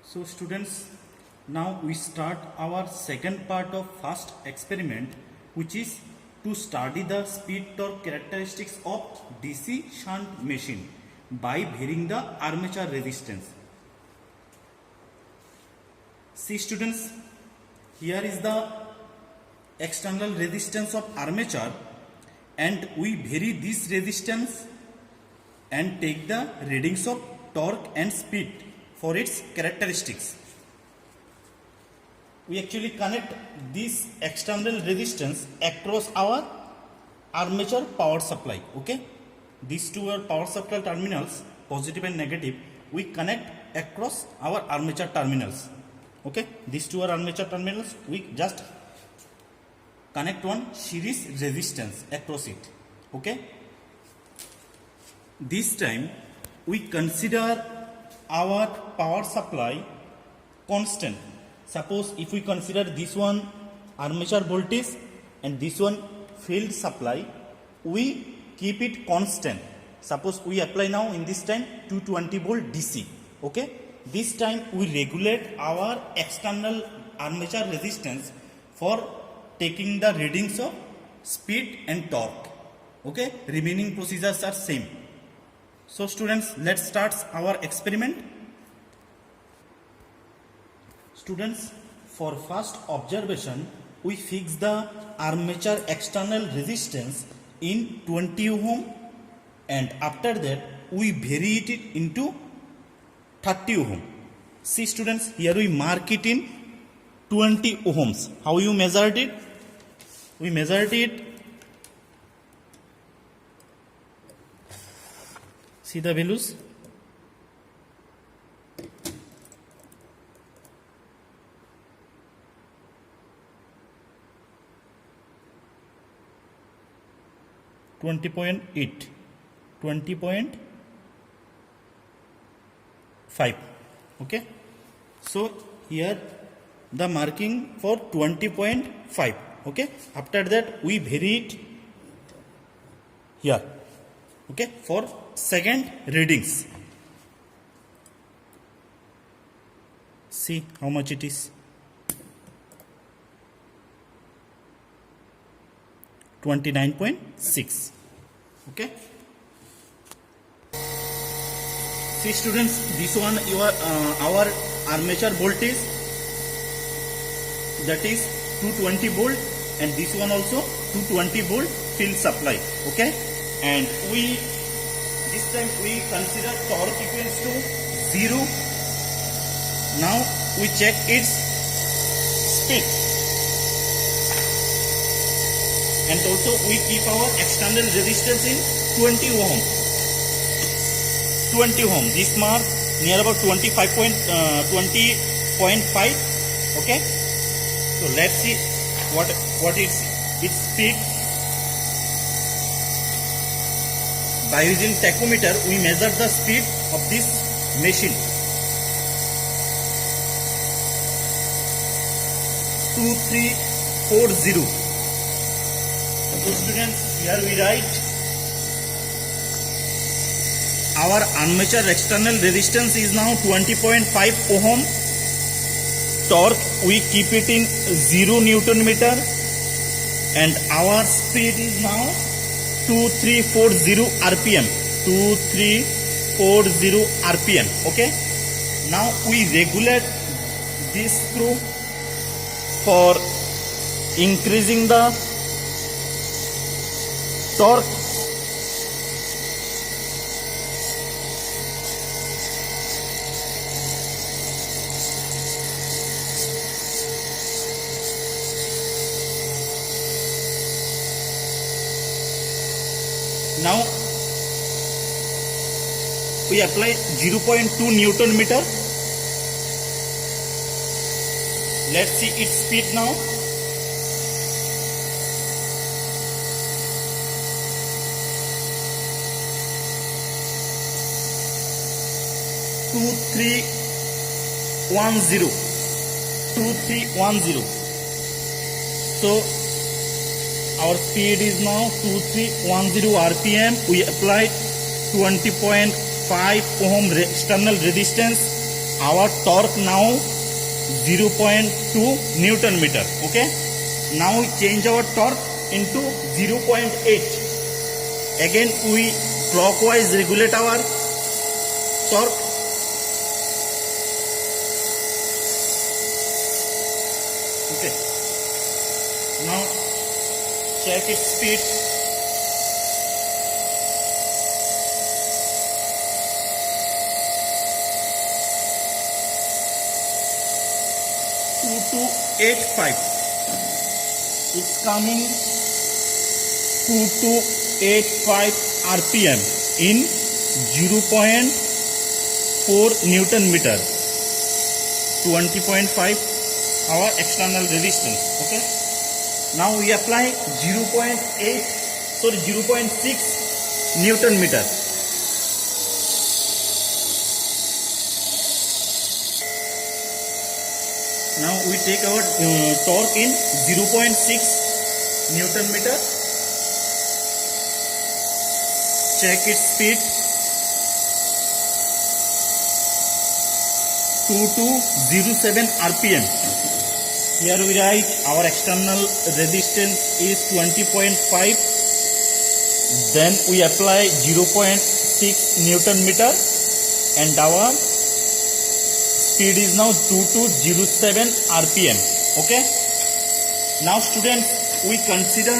So students, now we start our second part of first experiment, which is to study the speed torque characteristics of DC shunt machine by varying the armature resistance. See students, here is the external resistance of armature, and we vary this resistance and take the readings of torque and speed for its characteristics. We actually connect this external resistance across our armature power supply. Okay, these two are power supply terminals, positive and negative. We connect across our armature terminals. Okay, these two are armature terminals. We just connect one series resistance across it. Okay, this time we consider our power supply constant. Suppose if we consider this one armature voltage and this one field supply, we keep it constant. Suppose we apply now in this time 220 volt DC. Okay, this time we regulate our external armature resistance for taking the readings of speed and torque. Okay, remaining procedures are same. So students, let's start our experiment. Students, for first observation, we fix the armature external resistance in 20 ohm, and after that we vary it into 30 ohm. See students, here we mark it in 20 ohms. How you measured it? We measured it. See the values. .8, 20.5. Okay, so here the marking for 20.5. Okay, after that we vary it here. Okay, for second readings. See how much it is. 29.6. Okay. See students, this one our armature voltage, that is 220 volt, and this one also 220 volt field supply. Okay, and this time we consider torque equals to 0. Now we check its speed, and also we keep our external resistance in 20 ohm. 20 ohm. This mark near about 20.5. Okay. So let's see what is its speed. By using tachometer, we measure the speed of this machine. 2340. So students, here we write our armature external resistance is now 20.5 ohm. Torque we keep it in 0 Newton meter, and our speed is now 2340 RPM. 2340 RPM. Okay. Now we regulate this screw for increasing the torque. Now we apply 0.2 Newton meter. Let's see its speed now. Two three one zero. So our speed is now 2310 RPM. We applied 20.5 ohm external resistance our torque now 0.2 Newton meter. Okay, now we change our torque into 0.8. Again we clockwise regulate our torque. Okay, now check its speed. 2285. It's coming 2285 RPM in 0.4 Newton meter. 20.5 our external resistance. Okay. Now we apply 0.6 Newton meter. Now we take our torque in 0.6 Newton meter. Check its speed. 2207 RPM. Here we write our external resistance is 20.5. Then we apply 0.6 Newton meter and our speed is now 2207 RPM. Okay. Now students, we consider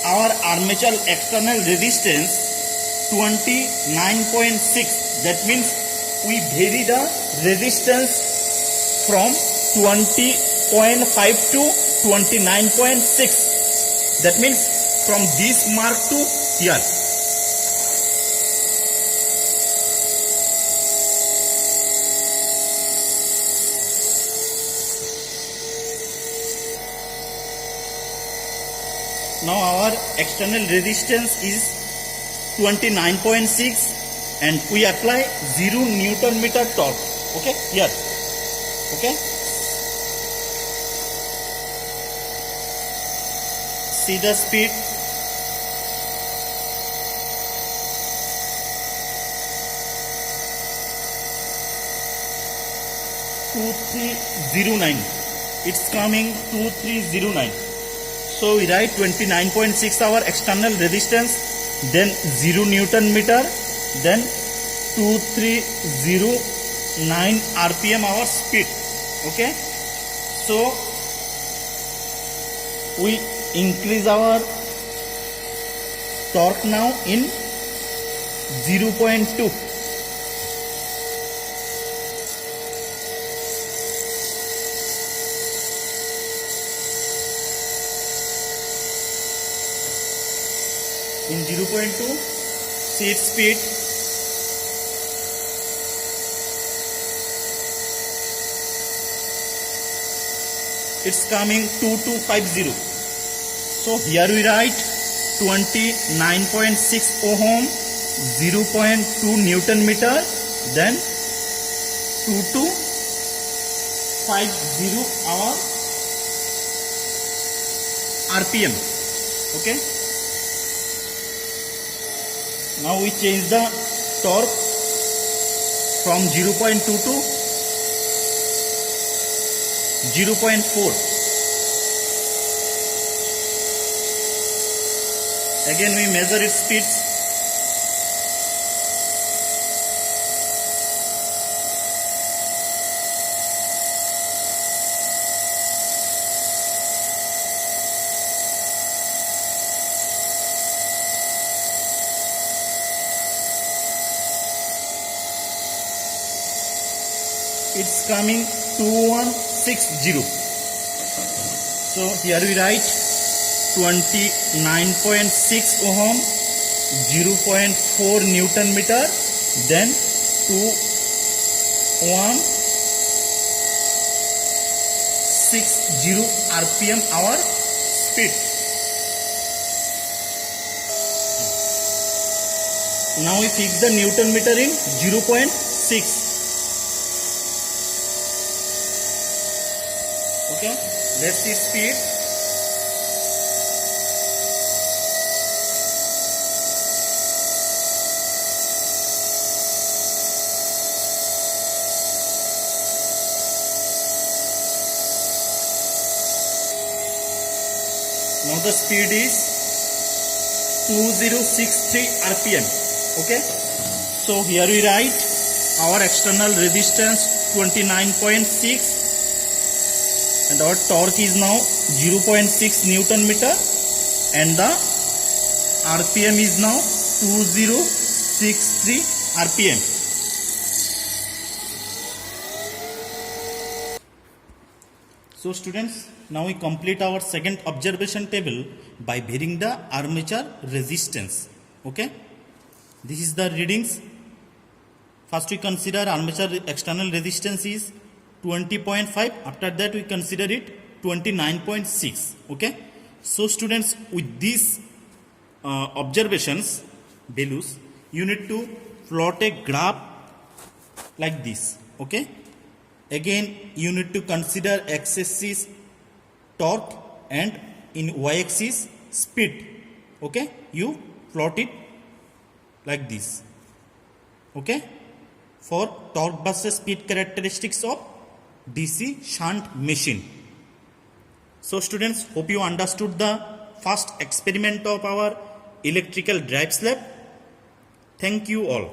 our armature external resistance 29.6. That means we vary the resistance from 20.5 to 29.6. That means from this mark to here. Now our external resistance is 29.6 and we apply 0 Newton meter torque. Okay, here. Okay. See the speed. (2309). It's coming 2309. So we write 29.6 our external resistance, then 0 Newton meter, then 2309 RPM our speed. Okay. So we increase our torque now in 0.2. In 0.2, see its speed. It's coming 2250. So here we write 29.6 ohm, 0.2 Newton meter, then 2250 our RPM. Okay. Now we change the torque from 0.2 to 0.4. Again we measure its speeds. It's coming 2160. So here we write 29.6 ohm, 0.4 Newton meter, then 2160 RPM our speed. Now we fix the Newton meter in 0.6. Okay, let's see speed. Now the speed is 2063 rpm. Okay, so here we write our external resistance 29.6 and our torque is now 0.6 Newton meter and the rpm is now 2063 rpm. So students, now we complete our second observation table by varying the armature resistance. Okay, this is the readings. First we consider armature external resistance is 20.5. After that we consider it 29.6. Okay, so students, with these observations values, you need to plot a graph like this. Okay, again you need to consider x-axis torque and in y-axis speed. Okay, you plot it like this. Okay, for torque versus speed characteristics of DC shunt machine. So students, hope you understood the first experiment of our electrical drive slab. Thank you all.